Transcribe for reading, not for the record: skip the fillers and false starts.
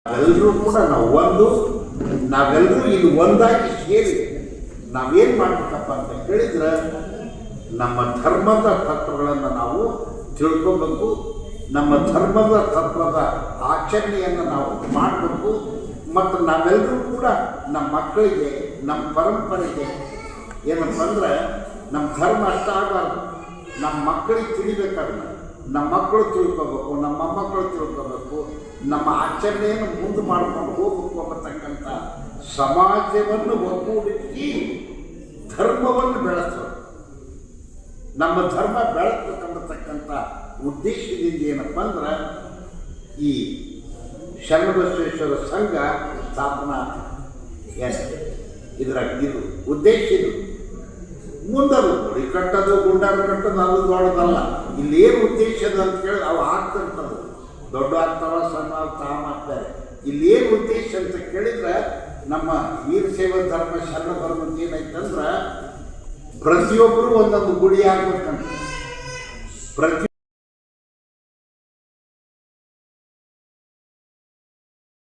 ಎಲ್ಲರೂ ಕೂಡ ನಾವೆಲ್ಲರೂ ಇಲ್ಲಿ ಒಂದಾಗಿ ಸೇರಿ ನಾವೇನು ಮಾಡ್ಬೇಕಪ್ಪ ಅಂತ ಕೇಳಿದ್ರೆ ನಮ್ಮ ಧರ್ಮದ ತತ್ವಗಳನ್ನು ನಾವು ತಿಳ್ಕೊಬೇಕು. ನಮ್ಮ ಧರ್ಮದ ತತ್ವದ ಆಚರಣೆಯನ್ನು ನಾವು ಮಾಡಬೇಕು. ಮತ್ತು ನಾವೆಲ್ಲರೂ ಕೂಡ ನಮ್ಮ ಮಕ್ಕಳಿಗೆ, ನಮ್ಮ ಪರಂಪರೆಗೆ ಏನಪ್ಪ ಅಂದ್ರೆ ನಮ್ಮ ಧರ್ಮ ಅಷ್ಟ ಆಗಬಾರ್ದು, ನಮ್ಮ ಮಕ್ಕಳಿಗೆ ತಿಳಿಬೇಕಾದ್ರೆ ನಮ್ಮ ಮಕ್ಕಳು ತಿಳ್ಕೋಬೇಕು, ನಮ್ಮ ಮೊಮ್ಮಕ್ಕಳು ತಿಳ್ಕೋಬೇಕು, ನಮ್ಮ ಆಚರಣೆಯನ್ನು ಮುಂದೆ ಮಾಡ್ಕೊಂಡು ಹೋಗ್ಬೇಕು ಅನ್ನತಕ್ಕಂಥ ಸಮಾಜವನ್ನು ಒಗ್ಗೂಡಿಸಿ ಧರ್ಮವನ್ನು ಬೆಳೆಸೋದು. ನಮ್ಮ ಧರ್ಮ ಬೆಳೆಸಬೇಕನ್ನತಕ್ಕಂಥ ಉದ್ದೇಶದಿಂದ ಏನಪ್ಪ ಅಂದ್ರೆ ಈ ಶರಣಬಸವೇಶ್ವರ ಸಂಘ ಸ್ಥಾಪನಾ ಇದು ಉದ್ದೇಶ. ಇದು ಮುಂದದು ಗುಡಿ ಕಟ್ಟೋದು, ಗುಂಡಾರು ಕಟ್ಟೋದು ಅದು ದೊಡ್ಡದಲ್ಲ. ಇಲ್ಲಿ ಏನು ಉದ್ದೇಶ ಅದ ಅಂತ ಕೇಳಿದ್ರೆ ಅವು ಆಗ್ತಿರ್ತದೆ, ದೊಡ್ಡ ಆಗ್ತಾವ, ಸಣ್ಣ ಆಗ್ತಾರೆ. ಇಲ್ಲಿ ಏನು ಉದ್ದೇಶ ಅಂತ ಕೇಳಿದ್ರೆ ನಮ್ಮ ವೀರಶೈವ ಧರ್ಮ ಶರಣ ಧರ್ಮದ ಏನೈತಂದ್ರೆ ಪ್ರತಿಯೊಬ್ಬರು ಒಂದೊಂದು ಗುಡಿ ಆಗ್ಬೇಕಂತ.